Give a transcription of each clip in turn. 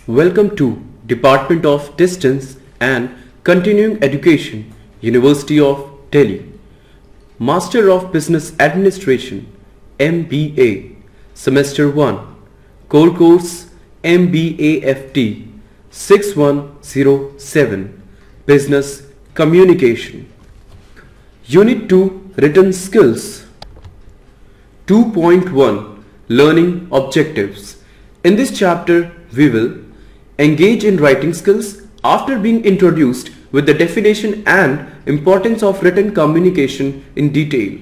Welcome to Department of Distance and Continuing Education, University of Delhi. Master of Business Administration, MBA, Semester 1, Core Course MBAFT 6107, Business Communication. Unit 2, Written Skills. 2.1, Learning Objectives. In this chapter, we will engage in writing skills after being introduced with the definition and importance of written communication in detail.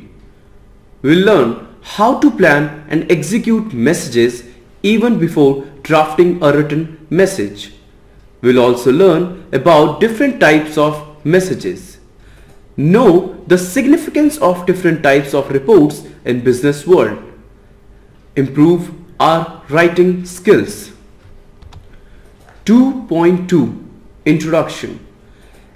We'll learn how to plan and execute messages even before drafting a written message. We'll also learn about different types of messages. Know the significance of different types of reports in business world. Improve our writing skills. 2.2, Introduction.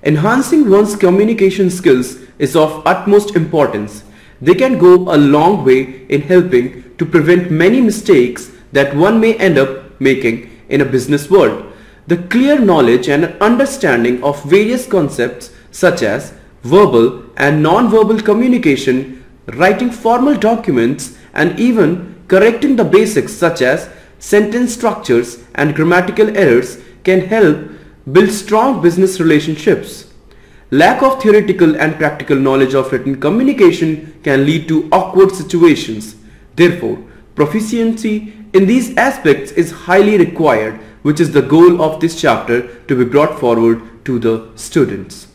Enhancing one's communication skills is of utmost importance. They can go a long way in helping to prevent many mistakes that one may end up making in a business world. The clear knowledge and understanding of various concepts such as verbal and non-verbal communication, writing formal documents, and even correcting the basics such as sentence structures and grammatical errors can help build strong business relationships. Lack of theoretical and practical knowledge of written communication can lead to awkward situations. Therefore, proficiency in these aspects is highly required, which is the goal of this chapter to be brought forward to the students.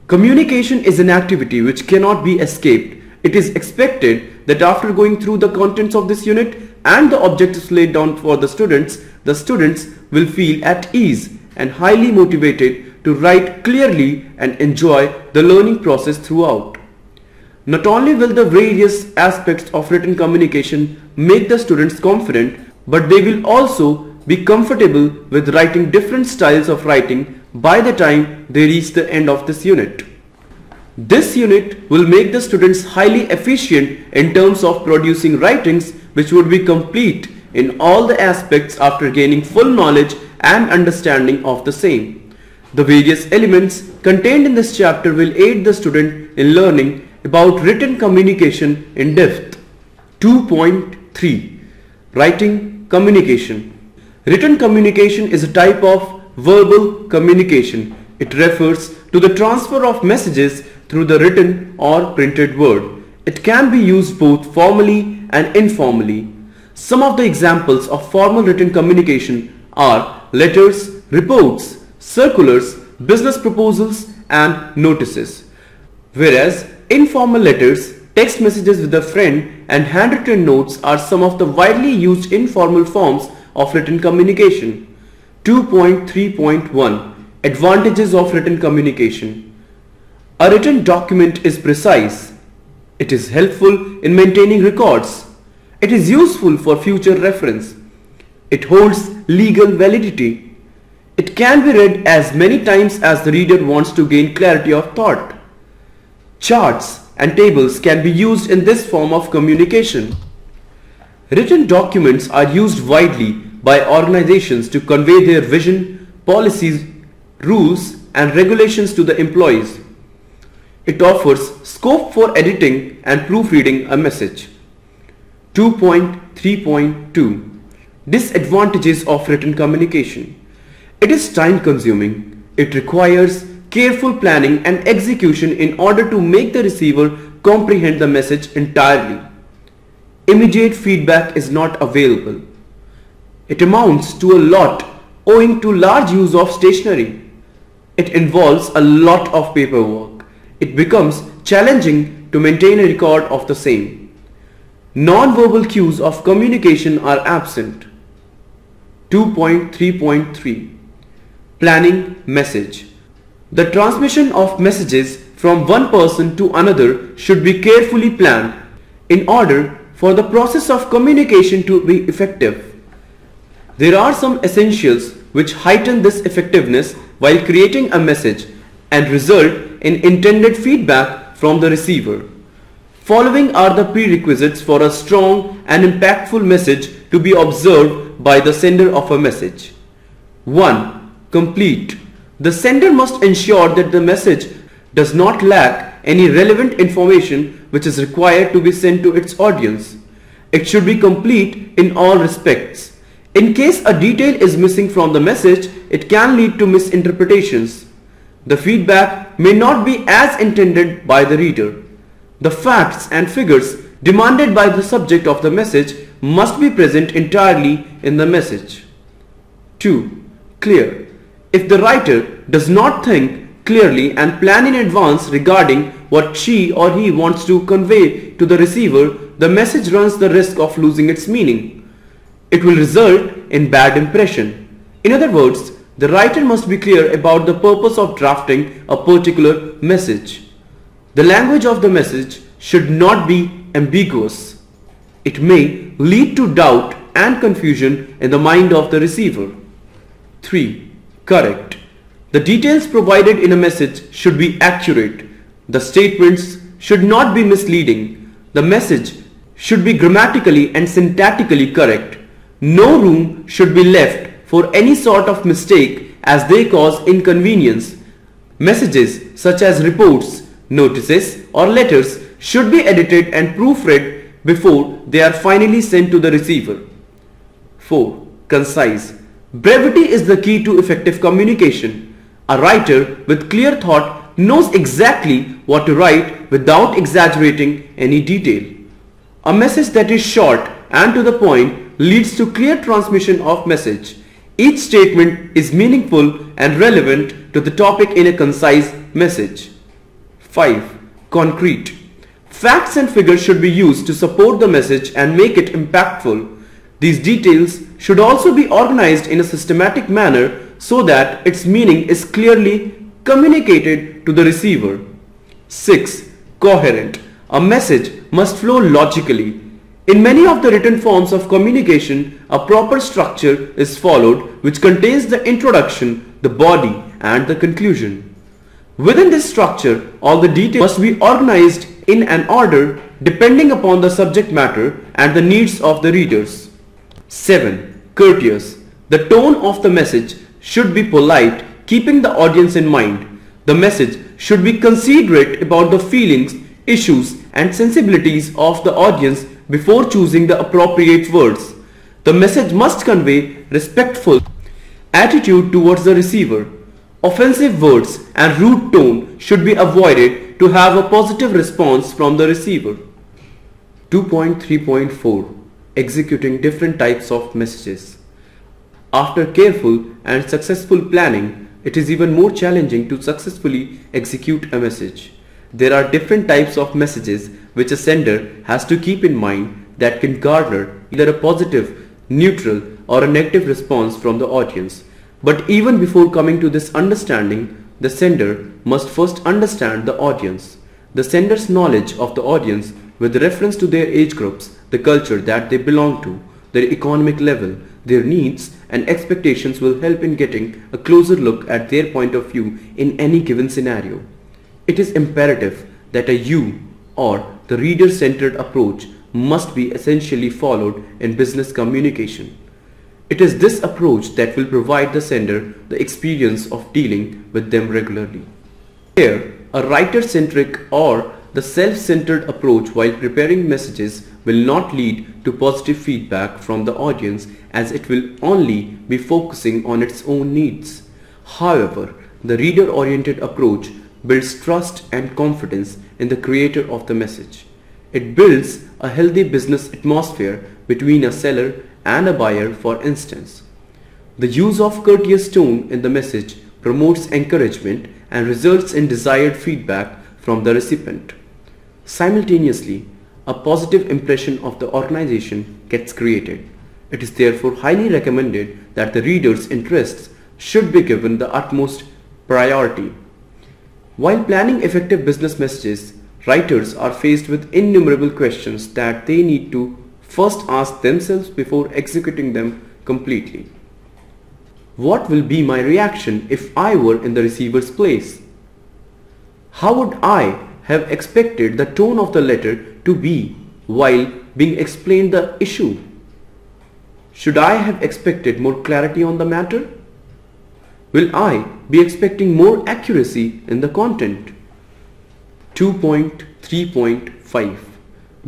Communication is an activity which cannot be escaped. It is expected that after going through the contents of this unit and the objectives laid down for the students will feel at ease and highly motivated to write clearly and enjoy the learning process throughout. Not only will the various aspects of written communication make the students confident, but they will also be comfortable with writing different styles of writing by the time they reach the end of this unit. This unit will make the students highly efficient in terms of producing writings which would be complete in all the aspects after gaining full knowledge and understanding of the same. The various elements contained in this chapter will aid the student in learning about written communication in depth. 2.3, Writing Communication. Written communication is a type of verbal communication. It refers to the transfer of messages through the written or printed word. It can be used both formally and informally. Some of the examples of formal written communication are letters, reports, circulars, business proposals, and notices. Whereas informal letters, text messages with a friend, and handwritten notes are some of the widely used informal forms of written communication. 2.3.1, Advantages of written communication. A written document is precise. It is helpful in maintaining records. It is useful for future reference. It holds legal validity. It can be read as many times as the reader wants to gain clarity of thought. Charts and tables can be used in this form of communication. Written documents are used widely by organizations to convey their vision, policies, rules, and regulations to the employees. It offers scope for editing and proofreading a message. 2.3.2, Disadvantages of written communication. It is time consuming. It requires careful planning and execution in order to make the receiver comprehend the message entirely. Immediate feedback is not available. It amounts to a lot owing to large use of stationery. It involves a lot of paperwork. It becomes challenging to maintain a record of the same. Non-verbal cues of communication are absent. 2.3.3, Planning message. The transmission of messages from one person to another should be carefully planned in order for the process of communication to be effective. There are some essentials which heighten this effectiveness while creating a message and result in intended feedback from the receiver. Following are the prerequisites for a strong and impactful message to be observed by the sender of a message. 1. Complete. The sender must ensure that the message does not lack any relevant information which is required to be sent to its audience. It should be complete in all respects. In case a detail is missing from the message, it can lead to misinterpretations. The feedback may not be as intended by the reader. The facts and figures demanded by the subject of the message must be present entirely in the message. 2. Clear. If the writer does not think clearly and plan in advance regarding what she or he wants to convey to the receiver, the message runs the risk of losing its meaning. It will result in bad impression. In other words, the writer must be clear about the purpose of drafting a particular message. The language of the message should not be ambiguous. It may lead to doubt and confusion in the mind of the receiver. 3. Correct. The details provided in a message should be accurate. The statements should not be misleading. The message should be grammatically and syntactically correct. No room should be left for any sort of mistake as they cause inconvenience. Messages such as reports, notices or letters should be edited and proofread before they are finally sent to the receiver. 4. Concise. Brevity is the key to effective communication. A writer with clear thought knows exactly what to write without exaggerating any detail. A message that is short and to the point leads to clear transmission of message. Each statement is meaningful and relevant to the topic in a concise message. 5. Concrete. Facts and figures should be used to support the message and make it impactful. These details should also be organized in a systematic manner so that its meaning is clearly communicated to the receiver. 6. Coherent. A message must flow logically. In many of the written forms of communication, a proper structure is followed which contains the introduction, the body, and the conclusion. Within this structure, all the details must be organized in an order depending upon the subject matter and the needs of the readers. 7. Courteous. The tone of the message should be polite, keeping the audience in mind. The message should be considerate about the feelings, issues, and sensibilities of the audience before choosing the appropriate words. The message must convey respectful attitude towards the receiver. Offensive words and rude tone should be avoided to have a positive response from the receiver. 2.3.4 Executing different types of messages. After careful and successful planning, it is even more challenging to successfully execute a message. There are different types of messages which a sender has to keep in mind that can garner either a positive, neutral, or a negative response from the audience. But even before coming to this understanding, the sender must first understand the audience. The sender's knowledge of the audience with reference to their age groups, the culture that they belong to, their economic level, their needs and expectations will help in getting a closer look at their point of view in any given scenario. It is imperative that a you or the reader-centered approach must be essentially followed in business communication. It is this approach that will provide the sender the experience of dealing with them regularly. Here, a writer-centric or the self-centered approach while preparing messages will not lead to positive feedback from the audience as it will only be focusing on its own needs. However, the reader-oriented approach builds trust and confidence in the creator of the message. It builds a healthy business atmosphere between a seller and a buyer, for instance. The use of courteous tone in the message promotes encouragement and results in desired feedback from the recipient. Simultaneously, a positive impression of the organization gets created. It is therefore highly recommended that the reader's interests should be given the utmost priority. While planning effective business messages, writers are faced with innumerable questions that they need to first ask themselves before executing them completely. What will be my reaction if I were in the receiver's place? How would I have expected the tone of the letter to be while being explained the issue? Should I have expected more clarity on the matter? Will I be expecting more accuracy in the content? 2.3.5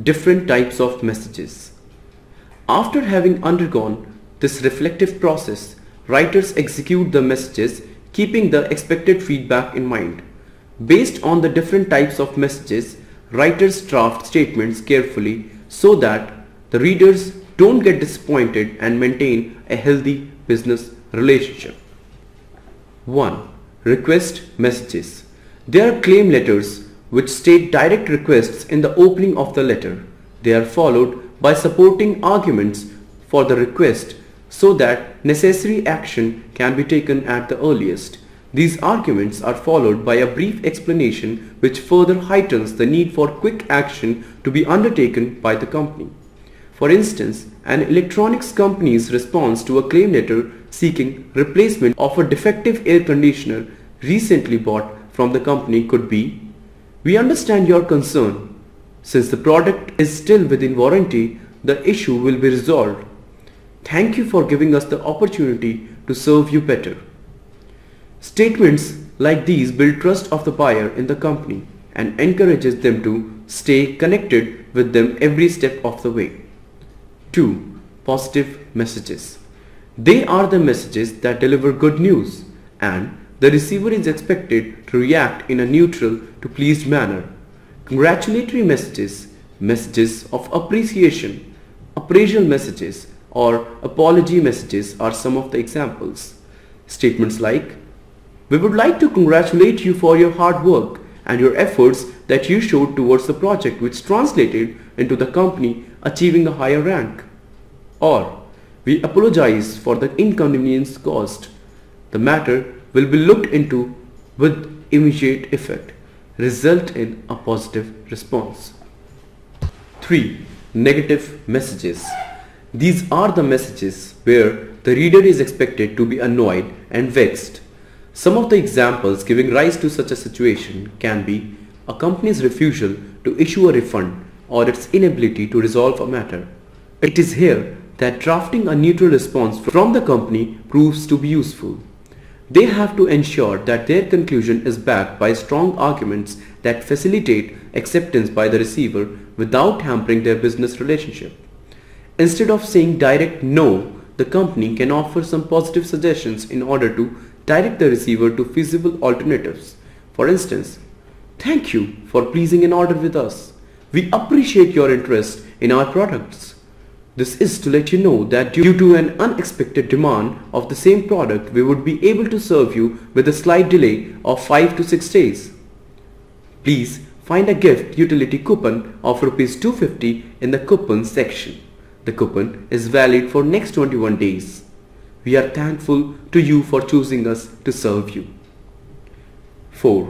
Different types of messages. After having undergone this reflective process, writers execute the messages keeping the expected feedback in mind. Based on the different types of messages, writers draft statements carefully so that the readers don't get disappointed and maintain a healthy business relationship. 1. Request messages. There are claim letters which state direct requests in the opening of the letter. They are followed by supporting arguments for the request so that necessary action can be taken at the earliest. These arguments are followed by a brief explanation which further heightens the need for quick action to be undertaken by the company. For instance, an electronics company's response to a claim letter seeking replacement of a defective air conditioner recently bought from the company could be, "We understand your concern. Since the product is still within warranty, the issue will be resolved. Thank you for giving us the opportunity to serve you better." Statements like these build trust of the buyer in the company and encourages them to stay connected with them every step of the way. 2. Positive messages. They are the messages that deliver good news and the receiver is expected to react in a neutral to pleased manner. Congratulatory messages, messages of appreciation, appraisal messages or apology messages are some of the examples. Statements like, "We would like to congratulate you for your hard work and your efforts that you showed towards the project which translated into the company achieving a higher rank." Or, "We apologize for the inconvenience caused. The matter will be looked into with immediate effect," result in a positive response. 3. Negative messages. These are the messages where the reader is expected to be annoyed and vexed. Some of the examples giving rise to such a situation can be a company's refusal to issue a refund or its inability to resolve a matter. It is here that drafting a neutral response from the company proves to be useful. They have to ensure that their conclusion is backed by strong arguments that facilitate acceptance by the receiver without hampering their business relationship. Instead of saying direct no, the company can offer some positive suggestions in order to direct the receiver to feasible alternatives. For instance, "Thank you for placing an order with us. We appreciate your interest in our products. This is to let you know that due to an unexpected demand of the same product, we would be able to serve you with a slight delay of 5 to 6 days. Please find a gift utility coupon of Rs 250 in the coupon section. The coupon is valid for next 21 days. We are thankful to you for choosing us to serve you." 4.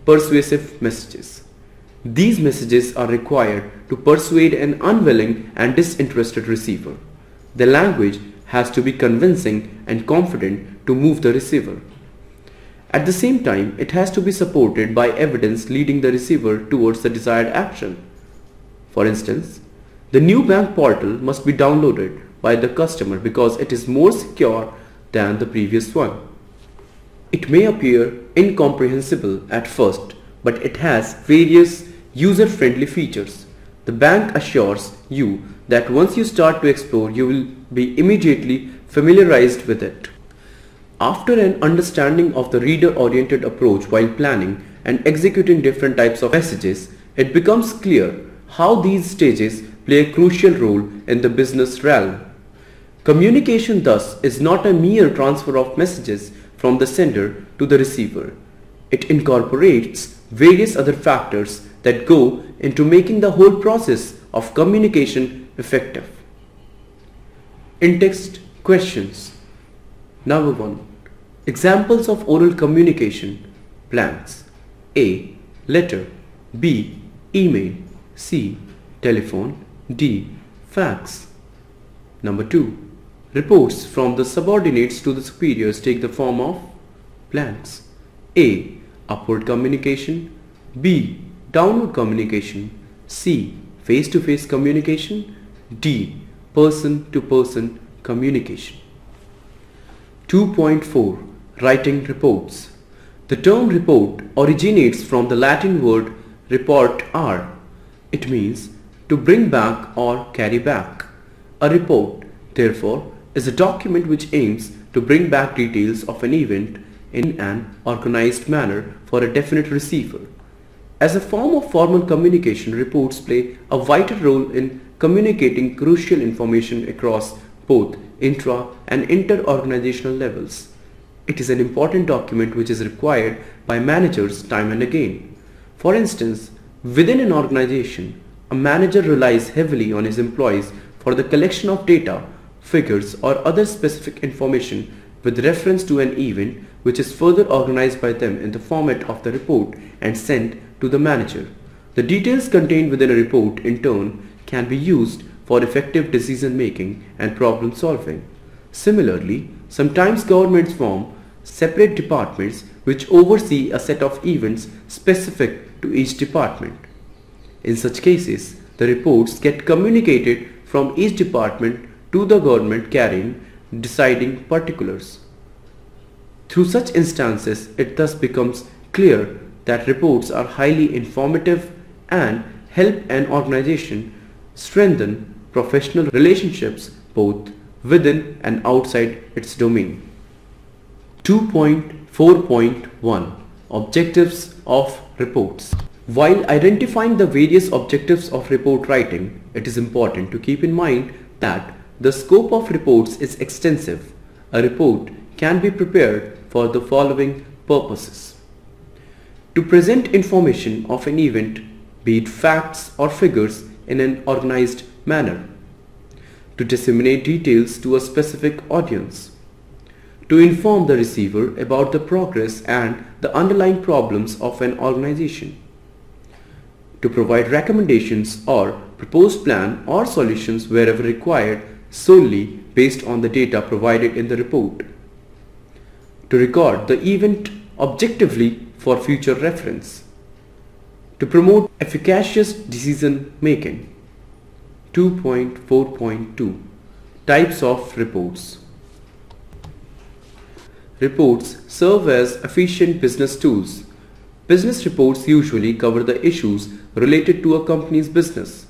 Persuasive messages. These messages are required to persuade an unwilling and disinterested receiver. The language has to be convincing and confident to move the receiver. At the same time, it has to be supported by evidence leading the receiver towards the desired action. For instance, the new bank portal must be downloaded by the customer because it is more secure than the previous one. It may appear incomprehensible at first, but it has various user-friendly features. The bank assures you that once you start to explore, you will be immediately familiarized with it. After an understanding of the reader-oriented approach while planning and executing different types of messages, it becomes clear how these stages play a crucial role in the business realm. Communication thus is not a mere transfer of messages from the sender to the receiver. It incorporates various other factors that go into making the whole process of communication effective. In-text questions. Number 1. Examples of oral communication. Blanks. A. Letter. B. Email. C. Telephone. D. Fax. Number 2. Reports from the subordinates to the superiors take the form of blanks. A. Upward communication. B. Downward communication. C. Face-to-face communication. D. Person-to-person communication. 2.4. Writing reports. The term report originates from the Latin word reportare. It means to bring back or carry back. A report, therefore, is a document which aims to bring back details of an event in an organized manner for a definite receiver. As a form of formal communication, reports play a vital role in communicating crucial information across both intra and inter-organizational levels. It is an important document which is required by managers time and again. For instance, within an organization, a manager relies heavily on his employees for the collection of data, figures or other specific information with reference to an event which is further organized by them in the format of the report and sent to the manager. The details contained within a report in turn can be used for effective decision making and problem solving. Similarly, sometimes governments form separate departments which oversee a set of events specific to each department. In such cases, the reports get communicated from each department to the government carrying deciding particulars. Through such instances, it thus becomes clear that reports are highly informative and help an organization strengthen professional relationships both within and outside its domain. 2.4.1 Objectives of Reports. While identifying the various objectives of report writing, it is important to keep in mind that the scope of reports is extensive. A report can be prepared for the following purposes: to present information of an event, be it facts or figures, in an organized manner, to disseminate details to a specific audience, to inform the receiver about the progress and the underlying problems of an organization, to provide recommendations or proposed plan or solutions wherever required solely based on the data provided in the report, to record the event objectively for future reference, to promote efficacious decision making. 2.4.2 Types of reports. Reports serve as efficient business tools. Business reports usually cover the issues related to a company's business.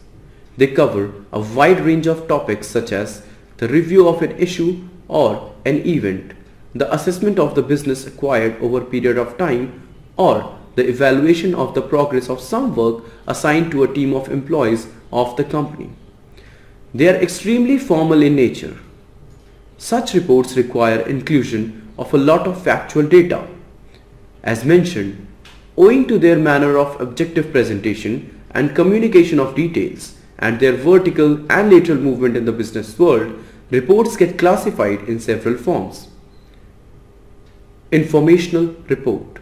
They cover a wide range of topics such as the review of an issue or an event, the assessment of the business acquired over a period of time, or the evaluation of the progress of some work assigned to a team of employees of the company. They are extremely formal in nature. Such reports require inclusion of a lot of factual data. As mentioned, owing to their manner of objective presentation and communication of details and their vertical and lateral movement in the business world, reports get classified in several forms. Informational report.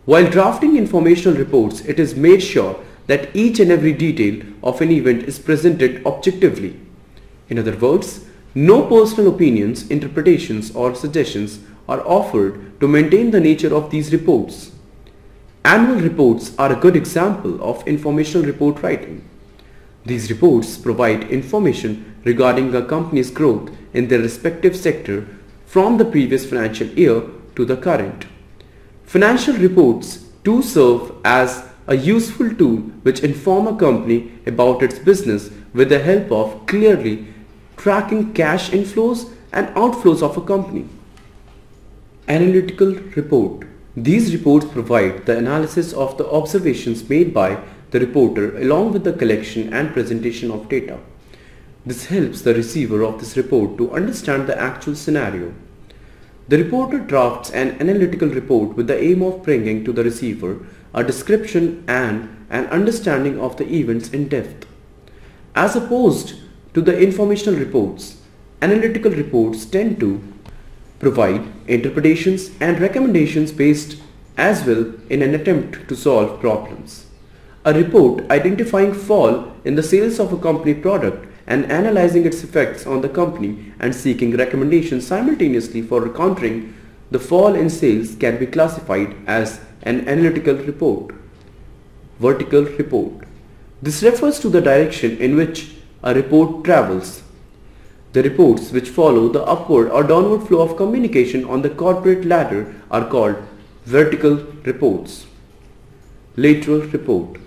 While drafting informational reports, it is made sure that each and every detail of an event is presented objectively. In other words, no personal opinions, interpretations or suggestions are offered to maintain the nature of these reports. Annual reports are a good example of informational report writing. These reports provide information regarding a company's growth in their respective sector from the previous financial year to the current. Financial reports too serve as a useful tool which inform a company about its business with the help of clearly tracking cash inflows and outflows of a company. Analytical report. These reports provide the analysis of the observations made by the reporter along with the collection and presentation of data. This helps the receiver of this report to understand the actual scenario. The reporter drafts an analytical report with the aim of bringing to the receiver a description and an understanding of the events in depth. As opposed to the informational reports, analytical reports tend to provide interpretations and recommendations based as well in an attempt to solve problems. A report identifying fall in the sales of a company product and analyzing its effects on the company and seeking recommendations simultaneously for countering the fall in sales can be classified as an analytical report. Vertical report. This refers to the direction in which a report travels. The reports which follow the upward or downward flow of communication on the corporate ladder are called vertical reports. Lateral report.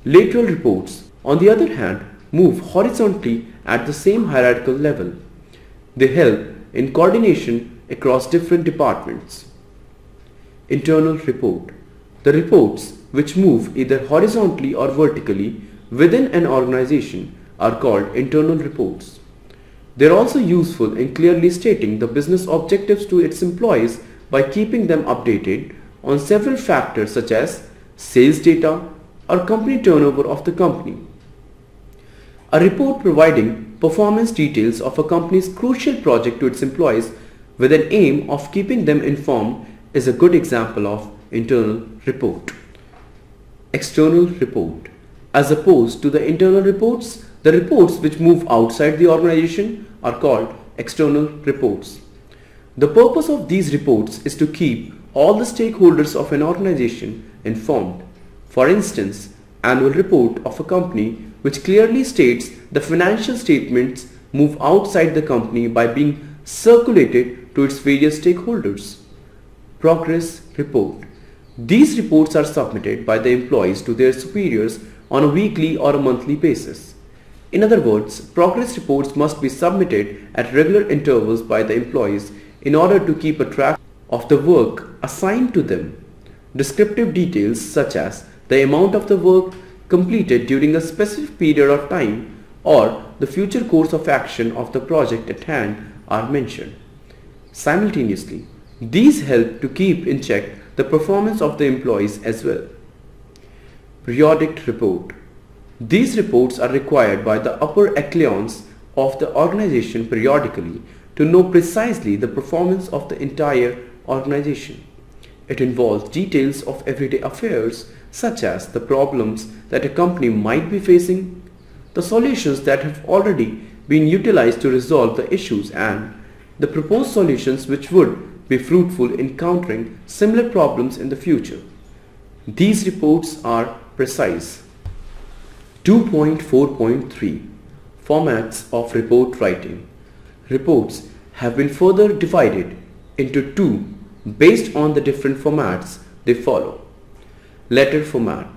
Lateral reports, on the other hand, move horizontally at the same hierarchical level. They help in coordination across different departments. Internal report. The reports which move either horizontally or vertically within an organization are called internal reports. They are also useful in clearly stating the business objectives to its employees by keeping them updated on several factors such as sales data or company turnover of the company. A report providing performance details of a company's crucial project to its employees with an aim of keeping them informed is a good example of internal report. External report. As opposed to the internal reports, the reports which move outside the organization are called external reports. The purpose of these reports is to keep all the stakeholders of an organization informed. For instance, annual report of a company which clearly states the financial statements move outside the company by being circulated to its various stakeholders. Progress report. These reports are submitted by the employees to their superiors on a weekly or a monthly basis. In other words, progress reports must be submitted at regular intervals by the employees in order to keep a track of the work assigned to them. Descriptive details such as the amount of the work completed during a specific period of time or the future course of action of the project at hand are mentioned. Simultaneously, these help to keep in check the performance of the employees as well. Periodic report. These reports are required by the upper echelons of the organization periodically to know precisely the performance of the entire organization. It involves details of everyday affairs such as the problems that a company might be facing, the solutions that have already been utilized to resolve the issues, and the proposed solutions which would be fruitful in countering similar problems in the future. These reports are precise. 2.4.3 Formats of report writing. Reports have been further divided into two based on the different formats they follow. Letter format.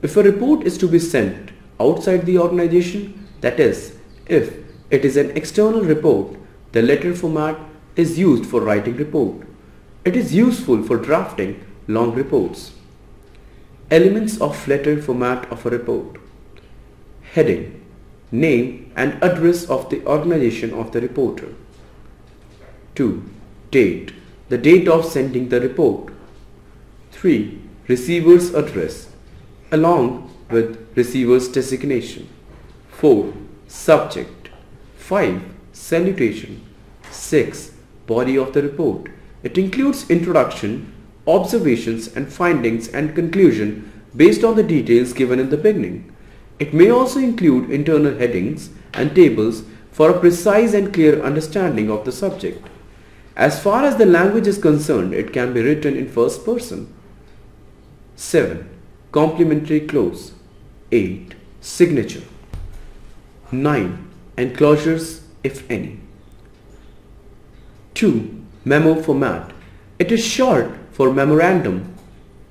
If a report is to be sent outside the organization, that is, if it is an external report, the letter format is used for writing report. It is useful for drafting long reports. Elements of letter format of a report. Heading. Name and address of the organization of the reporter. 2. Date. The date of sending the report. 3. Receiver's address along with receiver's designation. 4. Subject. 5. Salutation. 6. Body of the report. It includes introduction, observations and findings and conclusion based on the details given in the beginning. It may also include internal headings and tables for a precise and clear understanding of the subject. As far as the language is concerned, it can be written in first person. 7. Complimentary clause. 8. Signature. 9. Enclosures, if any. 2. Memo format. It is short for memorandum.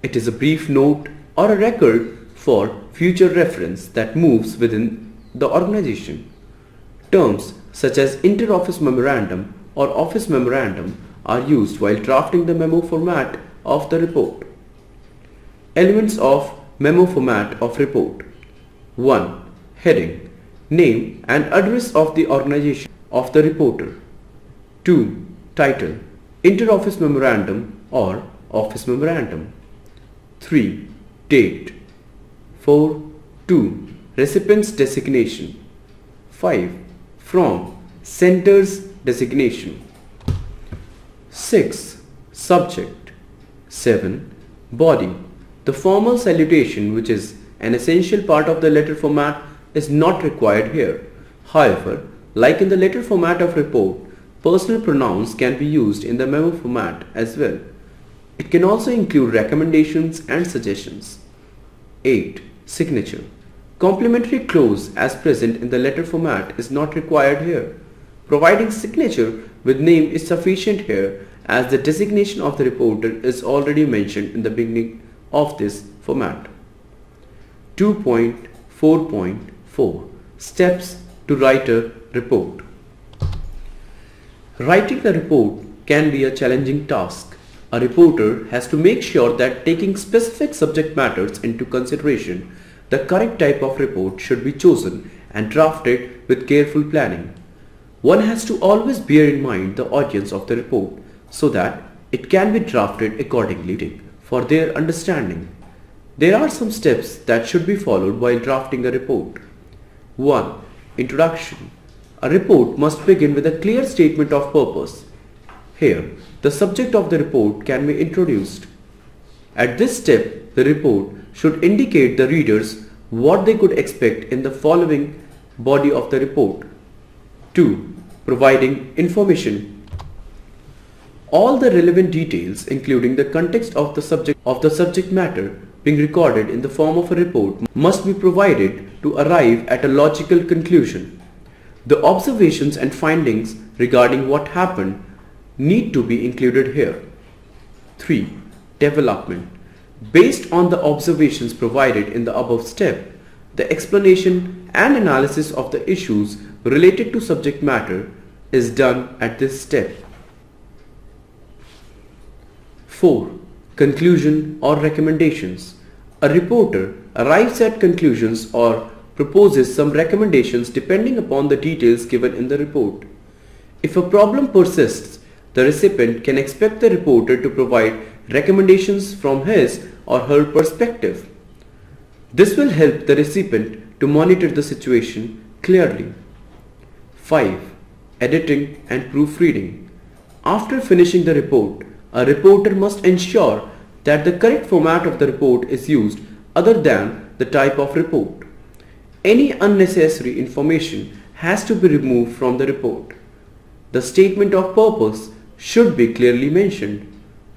It is a brief note or a record for future reference that moves within the organization. Terms such as inter-office memorandum or office memorandum are used while drafting the memo format of the report. Elements of memo format of report. 1. Heading. Name and address of the organization of the reporter. 2. Title. Inter-office memorandum or office memorandum. 3. Date. 4. To. Recipient's designation. 5. From. Sender's designation. 6. Subject. 7. Body. The formal salutation, which is an essential part of the letter format, is not required here. However, like in the letter format of report, personal pronouns can be used in the memo format as well. It can also include recommendations and suggestions. 8. Signature. Complimentary clause as present in the letter format is not required here. Providing signature with name is sufficient here as the designation of the reporter is already mentioned in the beginning of this format. 2.4.4 Steps to write a report. Writing a report can be a challenging task. A reporter has to make sure that taking specific subject matters into consideration, the correct type of report should be chosen and drafted with careful planning. One has to always bear in mind the audience of the report so that it can be drafted accordingly for their understanding. There are some steps that should be followed while drafting a report. 1. Introduction. A report must begin with a clear statement of purpose. Here, the subject of the report can be introduced. At this step, the report should indicate the readers what they could expect in the following body of the report. 2. Providing information. All the relevant details, including the context of the subject matter being recorded in the form of a report, must be provided to arrive at a logical conclusion. The observations and findings regarding what happened need to be included here. 3. Development. Based on the observations provided in the above step, the explanation and analysis of the issues related to subject matter is done at this step. 4. Conclusion or recommendations. A reporter arrives at conclusions or proposes some recommendations depending upon the details given in the report. If a problem persists, the recipient can expect the reporter to provide recommendations from his or her perspective. This will help the recipient to monitor the situation clearly. 5. Editing and proofreading. After finishing the report, a reporter must ensure that the correct format of the report is used other than the type of report. Any unnecessary information has to be removed from the report. The statement of purpose should be clearly mentioned.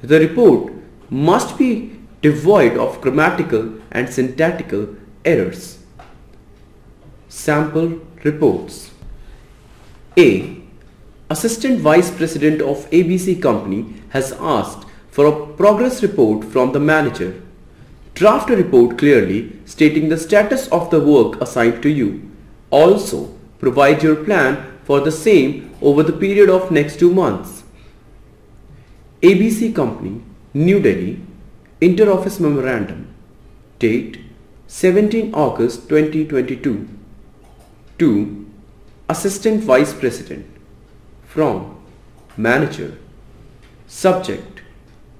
The report must be devoid of grammatical and syntactical errors. Sample reports. A. Assistant Vice President of ABC Company has asked for a progress report from the manager. Draft a report clearly stating the status of the work assigned to you. Also, provide your plan for the same over the period of next 2 months. ABC Company, New Delhi, Inter-Office Memorandum. Date 17 August 2022. To Assistant Vice President. From Manager. Subject: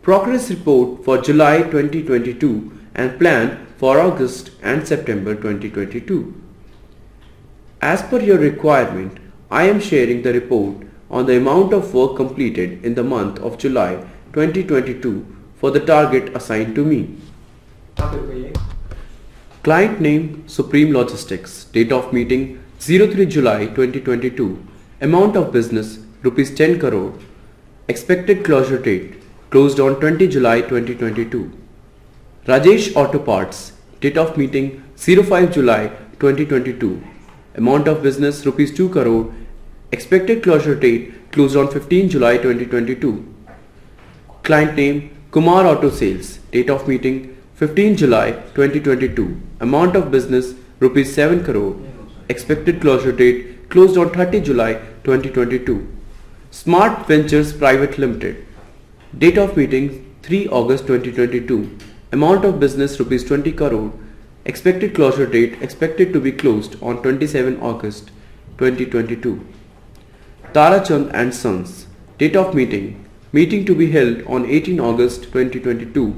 Progress report for July 2022 and plan for August and September 2022. As per your requirement, I am sharing the report on the amount of work completed in the month of July 2022 for the target assigned to me. Client name Supreme Logistics. Date of meeting 03 July 2022. Amount of business Rs 10 crore. Expected closure date closed on 20 July 2022. Rajesh Auto Parts. Date of meeting 05 July 2022. Amount of business Rs 2 crore. Expected closure date closed on 15 July 2022. Client name Kumar Auto Sales. Date of meeting 15 July 2022. Amount of business Rs 7 crore. Expected closure date closed on 30 July 2022. Smart Ventures Private Limited. Date of meeting 3 August 2022. Amount of business Rs 20 crore. Expected closure date expected to be closed on 27 August 2022. Tarachand and Sons. Date of meeting. Meeting to be held on 18 August 2022.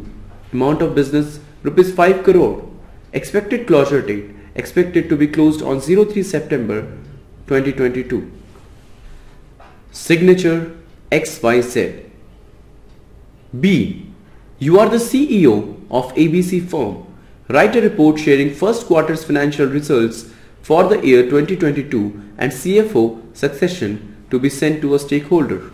Amount of business Rs 5 crore. Expected closure date expected to be closed on 03 September 2022. Signature XYZ. B. You are the CEO of ABC firm. Write a report sharing first quarter's financial results for the year 2022 and CFO succession to be sent to a stakeholder.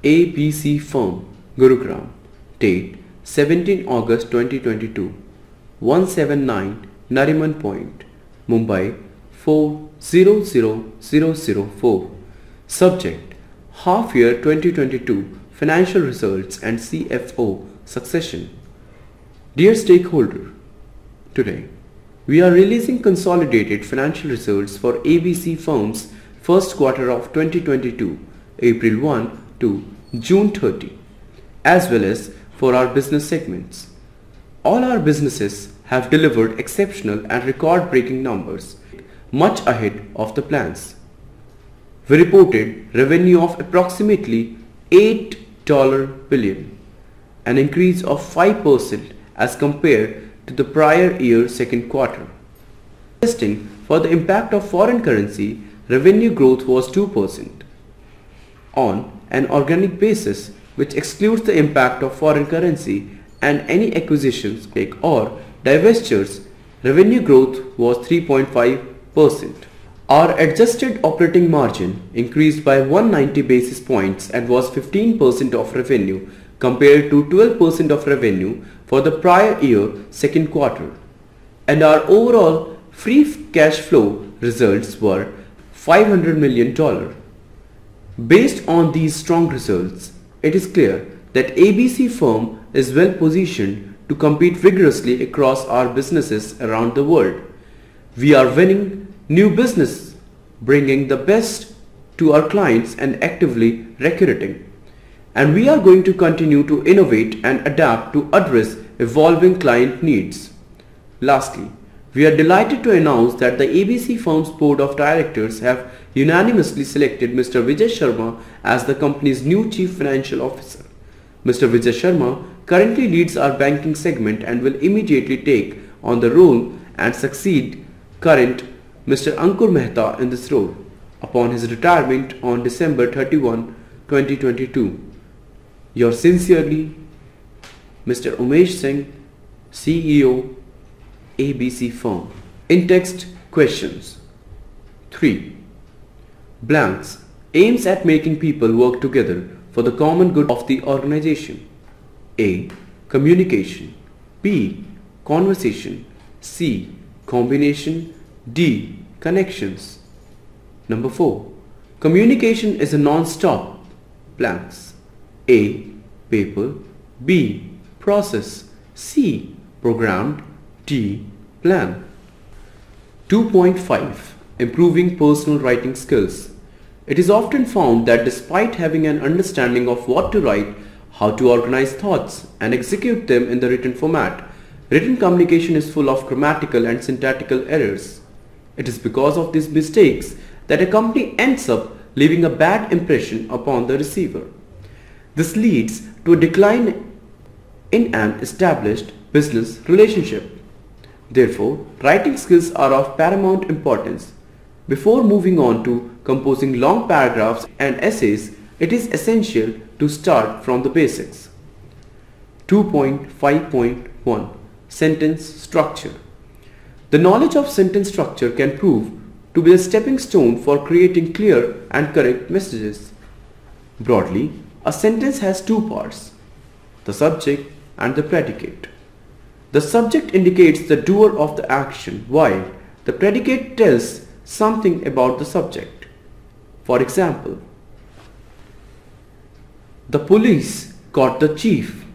ABC firm, Gurugram. Date 17 August 2022. 179 Nariman Point, Mumbai 400,004. Subject: Half Year 2022 Financial Results and CFO Succession. Dear stakeholder, today we are releasing consolidated financial results for ABC Firm's first quarter of 2022, April 1 to June 30, as well as for our business segments. All our businesses have delivered exceptional and record-breaking numbers, much ahead of the plans. We reported revenue of approximately $8 billion, an increase of 5% as compared to the prior year's second quarter. Adjusting for the impact of foreign currency, revenue growth was 2%. On an organic basis, which excludes the impact of foreign currency and any acquisitions or divestitures, revenue growth was 3.5%. Our adjusted operating margin increased by 190 basis points and was 15% of revenue compared to 12% of revenue for the prior year second quarter. And our overall free cash flow results were $500 million. Based on these strong results, it is clear that ABC Firm is well positioned to compete vigorously across our businesses around the world. We are winning new business, bringing the best to our clients and actively recruiting. And we are going to continue to innovate and adapt to address evolving client needs. Lastly, we are delighted to announce that the ABC Firm's Board of Directors have unanimously selected Mr. Vijay Sharma as the company's new Chief Financial Officer. Mr. Vijay Sharma currently leads our banking segment and will immediately take on the role and succeed current Mr. Ankur Mehta in this role upon his retirement on December 31, 2022. Yours sincerely, Mr. Umesh Singh, CEO, ABC Firm. In text questions. 3. Blanks aims at making people work together for the common good of the organization. A. Communication. B. Conversation. C. Combination. D. Connections. Number 4. Communication is a non-stop. Blanks. A. Paper. B. Process. C. Programmed. D. Plan. 2.5. Improving personal writing skills. It is often found that despite having an understanding of what to write, how to organize thoughts and execute them in the written format, written communication is full of grammatical and syntactical errors. It is because of these mistakes that a company ends up leaving a bad impression upon the receiver. This leads to a decline in an established business relationship. Therefore, writing skills are of paramount importance. Before moving on to composing long paragraphs and essays, it is essential to start from the basics. 2.5.1 Sentence Structure. The knowledge of sentence structure can prove to be a stepping stone for creating clear and correct messages. Broadly, a sentence has two parts, the subject and the predicate. The subject indicates the doer of the action, while the predicate tells something about the subject. For example, the police caught the thief.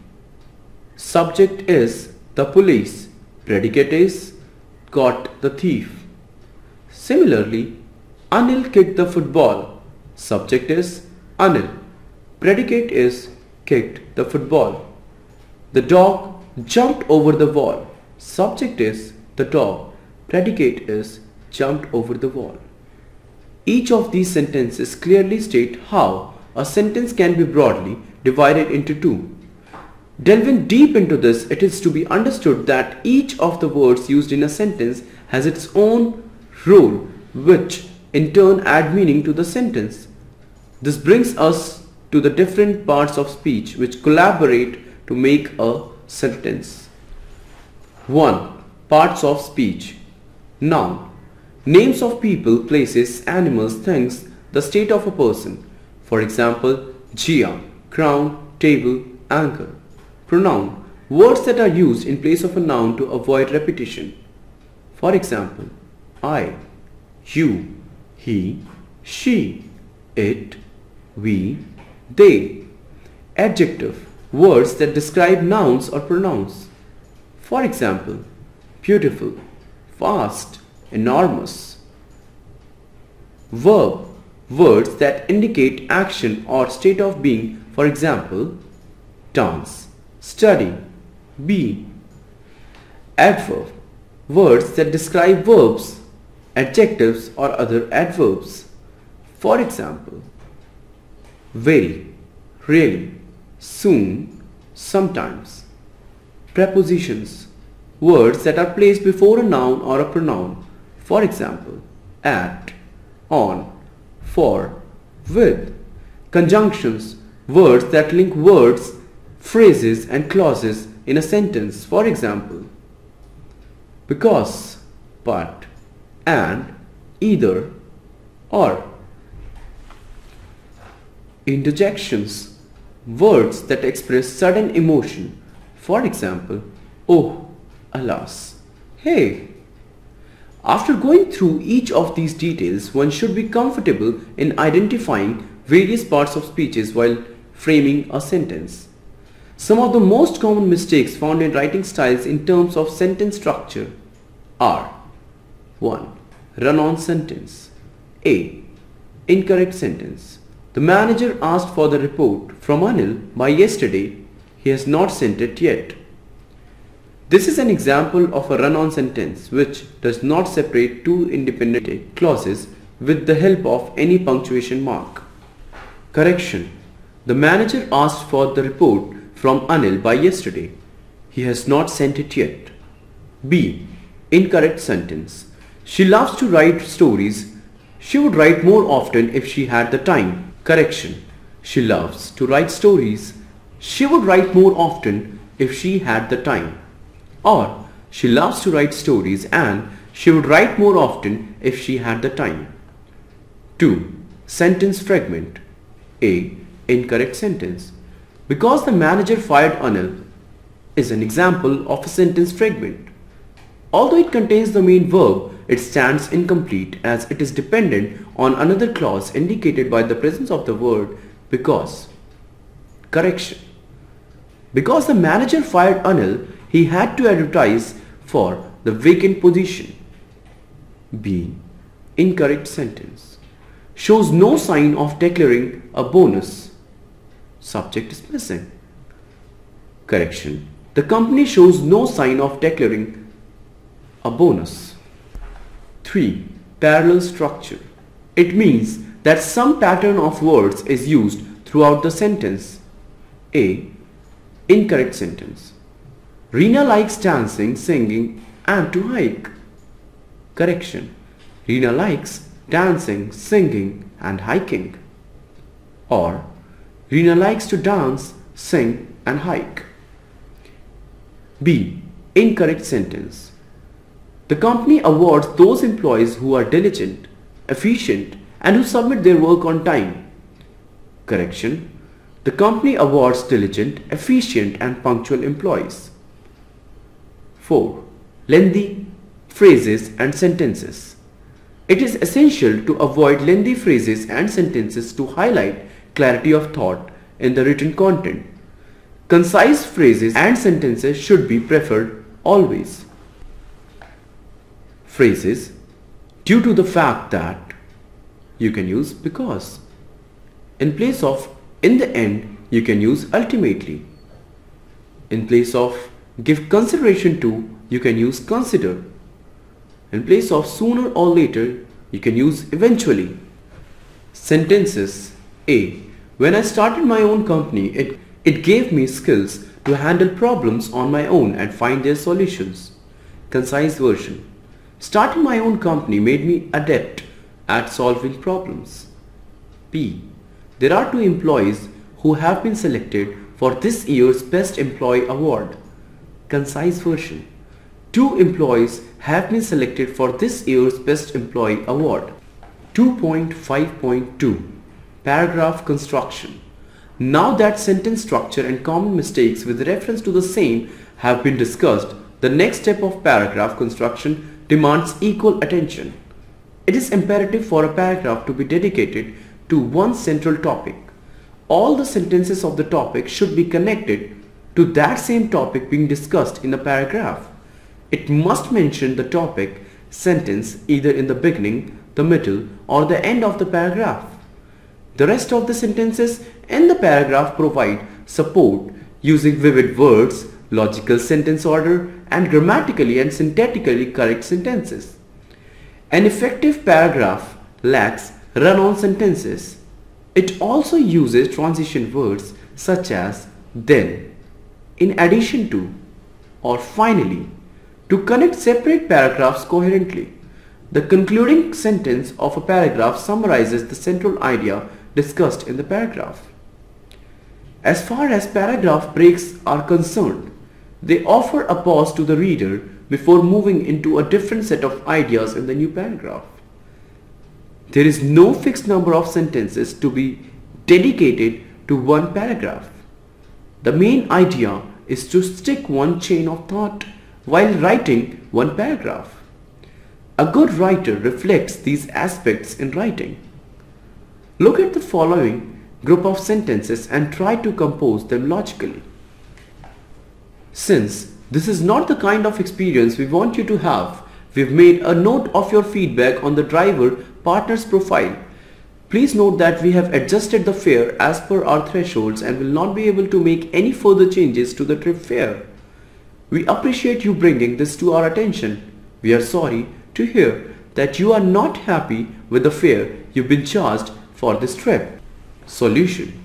Subject is the police. Predicate is caught the thief. Similarly, Anil kicked the football. Subject is Anil. Predicate is kicked the football. The dog jumped over the wall. Subject is the dog. Predicate is jumped over the wall. Each of these sentences clearly state how a sentence can be broadly divided into two. Delving deep into this, it is to be understood that each of the words used in a sentence has its own role, which in turn add meaning to the sentence. This brings us to the different parts of speech which collaborate to make a sentence. 1. Parts of speech. Noun. Names of people, places, animals, things, the state of a person. For example, Jia, crown, table, anchor. Pronoun. Words that are used in place of a noun to avoid repetition. For example, I, you, he, she, it, we, they. Adjective, words that describe nouns or pronouns. For example, beautiful, vast, enormous. Verb, words that indicate action or state of being. For example, dance, study, be. Adverb, words that describe verbs, adjectives or other adverbs. For example, very, really, soon, sometimes. Prepositions, words that are placed before a noun or a pronoun. For example, at, on, for, with. Conjunctions, words that link words, phrases and clauses in a sentence. For example, because, but, and, either, or. Interjections, words that express sudden emotion. For example, oh, alas, hey. After going through each of these details, one should be comfortable in identifying various parts of speeches while framing a sentence. Some of the most common mistakes found in writing styles in terms of sentence structure are: 1. Run-on sentence. A. Incorrect sentence. The manager asked for the report from Anil by yesterday. He has not sent it yet. This is an example of a run-on sentence which does not separate two independent clauses with the help of any punctuation mark. Correction. The manager asked for the report from Anil by yesterday. He has not sent it yet. B. Incorrect sentence. She loves to write stories. She would write more often if she had the time. Correction. She loves to write stories. She would write more often if she had the time. Or, she loves to write stories and she would write more often if she had the time. 2. Sentence fragment. A. Incorrect sentence. Because the manager fired Anil is an example of a sentence fragment. Although it contains the main verb, it stands incomplete as it is dependent on another clause indicated by the presence of the word because. Correction. Because the manager fired Anil, he had to advertise for the vacant position. B. Incorrect sentence. Shows no sign of declaring a bonus. Subject is missing. Correction. The company shows no sign of declaring a bonus. 3. Parallel structure. It means that some pattern of words is used throughout the sentence. A. Incorrect sentence. Reena likes dancing, singing and to hike. Correction. Reena likes dancing, singing and hiking. Or Reena likes to dance, sing and hike. B. Incorrect sentence. The company awards those employees who are diligent, efficient and who submit their work on time. Correction. The company awards diligent, efficient and punctual employees. 4. Lengthy phrases and sentences. It is essential to avoid lengthy phrases and sentences to highlight clarity of thought in the written content. Concise phrases and sentences should be preferred always. Phrases. Due to the fact that, you can use because. In place of in the end, you can use ultimately. In place of give consideration to, you can use consider. In place of sooner or later, you can use eventually. Sentences. A. When I started my own company, it gave me skills to handle problems on my own and find their solutions. Concise version. Starting my own company made me adept at solving problems. B. There are 2 employees who have been selected for this year's Best Employee Award. Concise version. 2 employees have been selected for this year's Best Employee Award. 2.5.2 Paragraph construction. Now that sentence structure and common mistakes with reference to the same have been discussed, the next step of paragraph construction demands equal attention. It is imperative for a paragraph to be dedicated to one central topic. All the sentences of the topic should be connected to that same topic being discussed in the paragraph. It must mention the topic sentence either in the beginning, the middle, or the end of the paragraph. The rest of the sentences in the paragraph provide support using vivid words, logical sentence order, and grammatically and syntactically correct sentences. An effective paragraph lacks run-on sentences. It also uses transition words such as then, in addition to, or finally to connect separate paragraphs coherently. The concluding sentence of a paragraph summarizes the central idea discussed in the paragraph. As far as paragraph breaks are concerned, they offer a pause to the reader before moving into a different set of ideas in the new paragraph. There is no fixed number of sentences to be dedicated to one paragraph. The main idea is to stick one chain of thought while writing one paragraph. A good writer reflects these aspects in writing. Look at the following group of sentences and try to compose them logically. Since this is not the kind of experience we want you to have, we've made a note of your feedback on the driver partner's profile. Please note that we have adjusted the fare as per our thresholds and will not be able to make any further changes to the trip fare. We appreciate you bringing this to our attention. We are sorry to hear that you are not happy with the fare you've been charged for this trip. Solution: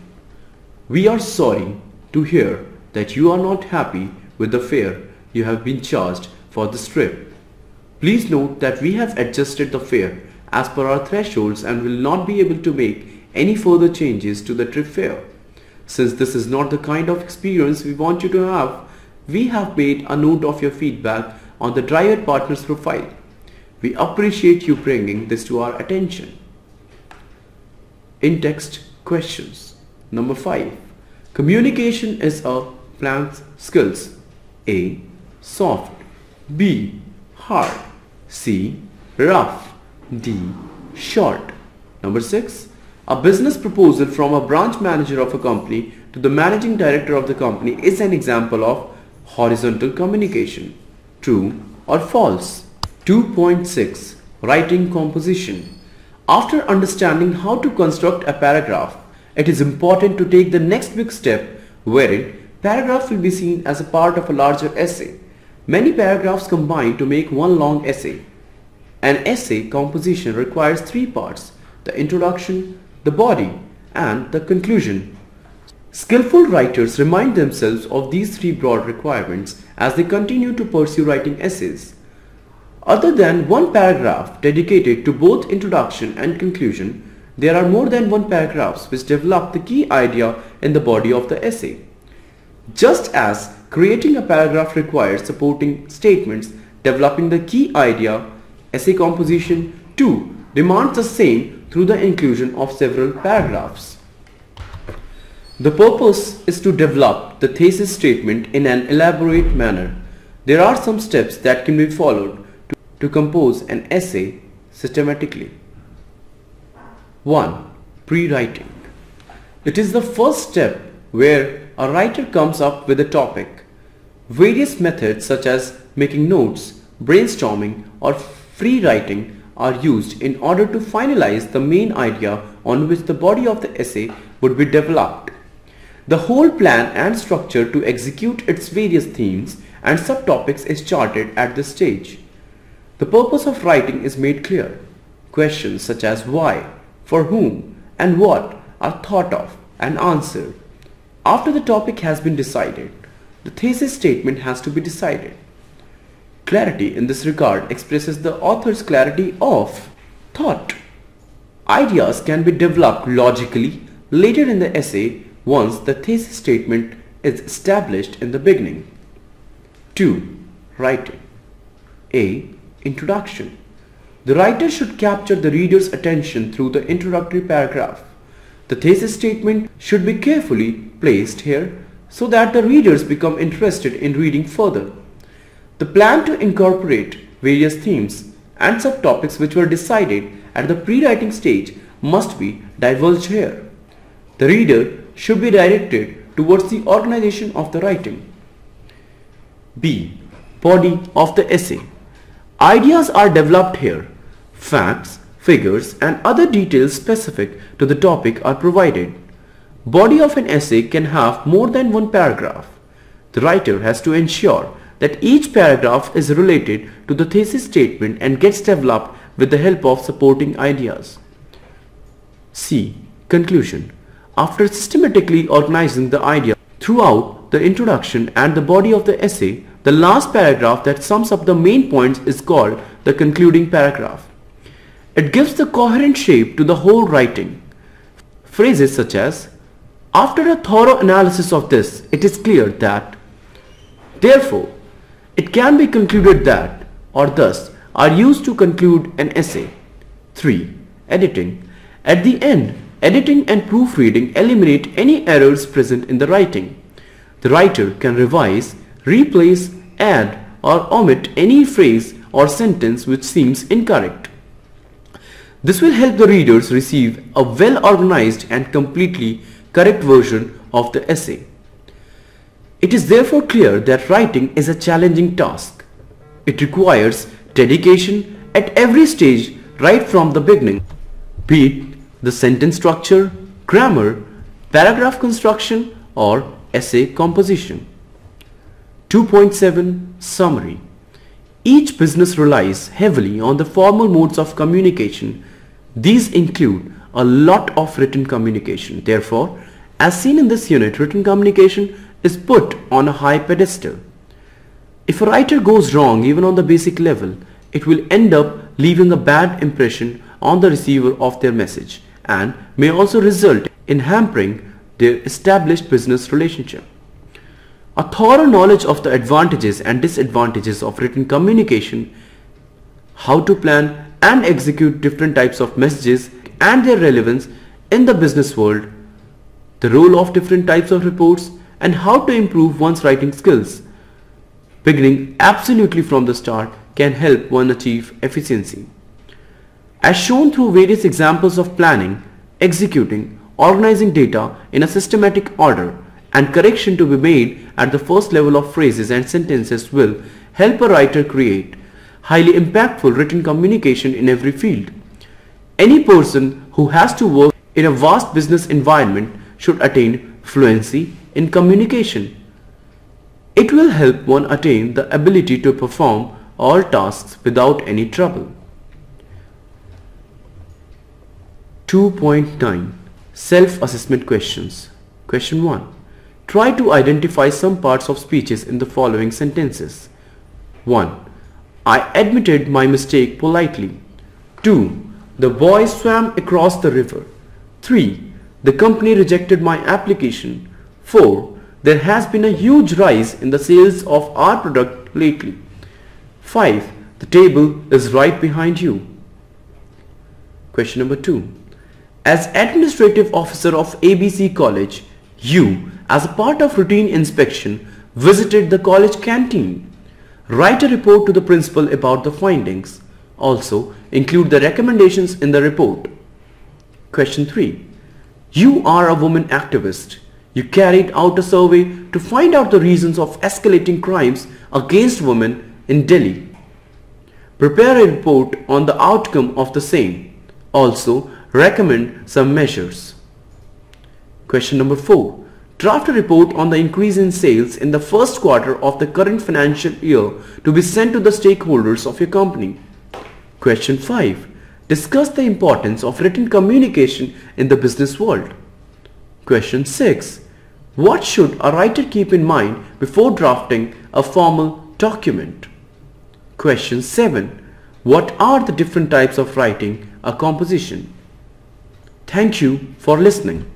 we are sorry to hear that you are not happy with the fare you have been charged for this trip. Please note that we have adjusted the fare as per our thresholds and will not be able to make any further changes to the trip fare. Since this is not the kind of experience we want you to have, we have made a note of your feedback on the driver partner's profile. We appreciate you bringing this to our attention. In-text questions. Number 5. Communication is a plan's skills. A. Soft. B. Hard. C. Rough. D. Short. Number 6. A business proposal from a branch manager of a company to the managing director of the company is an example of horizontal communication. True or false? 2.6. Writing composition. After understanding how to construct a paragraph, it is important to take the next big step wherein paragraph will be seen as a part of a larger essay. Many paragraphs combine to make one long essay. An essay composition requires 3 parts: the introduction, the body, and the conclusion. Skillful writers remind themselves of these 3 broad requirements as they continue to pursue writing essays. Other than one paragraph dedicated to both introduction and conclusion, there are more than one paragraphs which develop the key idea in the body of the essay. Just as creating a paragraph requires supporting statements developing the key idea, essay composition too demands the same through the inclusion of several paragraphs. The purpose is to develop the thesis statement in an elaborate manner. There are some steps that can be followed to compose an essay systematically. 1. Pre-writing. It is the first step where a writer comes up with a topic. Various methods such as making notes, brainstorming, or free writing are used in order to finalize the main idea on which the body of the essay would be developed. The whole plan and structure to execute its various themes and subtopics is charted at this stage. The purpose of writing is made clear. Questions such as why, for whom, and what are thought of and answered. After the topic has been decided, the thesis statement has to be decided. Clarity in this regard expresses the author's clarity of thought. Ideas can be developed logically later in the essay once the thesis statement is established in the beginning. 2. Writing. A. Introduction. The writer should capture the reader's attention through the introductory paragraph. The thesis statement should be carefully placed here so that the readers become interested in reading further. The plan to incorporate various themes and subtopics which were decided at the pre-writing stage must be divulged here. The reader should be directed towards the organization of the writing. B. Body of the essay. Ideas are developed here. Facts, figures and other details specific to the topic are provided. Body of an essay can have more than one paragraph. The writer has to ensure that each paragraph is related to the thesis statement and gets developed with the help of supporting ideas. C. Conclusion. After systematically organizing the idea throughout the introduction and the body of the essay, the last paragraph that sums up the main points is called the concluding paragraph. It gives the coherent shape to the whole writing. Phrases such as, "After a thorough analysis of this, it is clear that," "therefore," "it can be concluded that," or "thus," are used to conclude an essay. 3. Editing. At the end, editing and proofreading eliminate any errors present in the writing. The writer can revise, replace, add, or omit any phrase or sentence which seems incorrect. This will help the readers receive a well-organized and completely correct version of the essay. It is therefore clear that writing is a challenging task. It requires dedication at every stage right from the beginning, be it the sentence structure, grammar, paragraph construction, or essay composition. 2.7 Summary. Each business relies heavily on the formal modes of communication. These include a lot of written communication. Therefore, as seen in this unit, written communication is put on a high pedestal. If a writer goes wrong even on the basic level, it will end up leaving a bad impression on the receiver of their message and may also result in hampering their established business relationship. A thorough knowledge of the advantages and disadvantages of written communication, how to plan and execute different types of messages and their relevance in the business world, the role of different types of reports, and how to improve one's writing skills, beginning absolutely from the start, can help one achieve efficiency. As shown through various examples of planning, executing, organizing data in a systematic order, and correction to be made at the first level of phrases and sentences will help a writer create highly impactful written communication in every field. Any person who has to work in a vast business environment should attain fluency in communication. It will help one attain the ability to perform all tasks without any trouble. 2.9 Self-assessment questions. Question 1. Try to identify some parts of speeches in the following sentences. 1. I admitted my mistake politely. 2. The boy swam across the river. 3. The company rejected my application. 4. There has been a huge rise in the sales of our product lately. 5. The table is right behind you. Question number 2. As administrative officer of ABC College, you, as a part of routine inspection, visited the college canteen. Write a report to the principal about the findings. Also, include the recommendations in the report. Question 3. You are a woman activist. You carried out a survey to find out the reasons of escalating crimes against women in Delhi. Prepare a report on the outcome of the same. Also, recommend some measures. Question number 4. Draft a report on the increase in sales in the first quarter of the current financial year to be sent to the stakeholders of your company. Question 5. Discuss the importance of written communication in the business world. Question 6. What should a writer keep in mind before drafting a formal document? Question 7. What are the different types of writing a composition? Thank you for listening.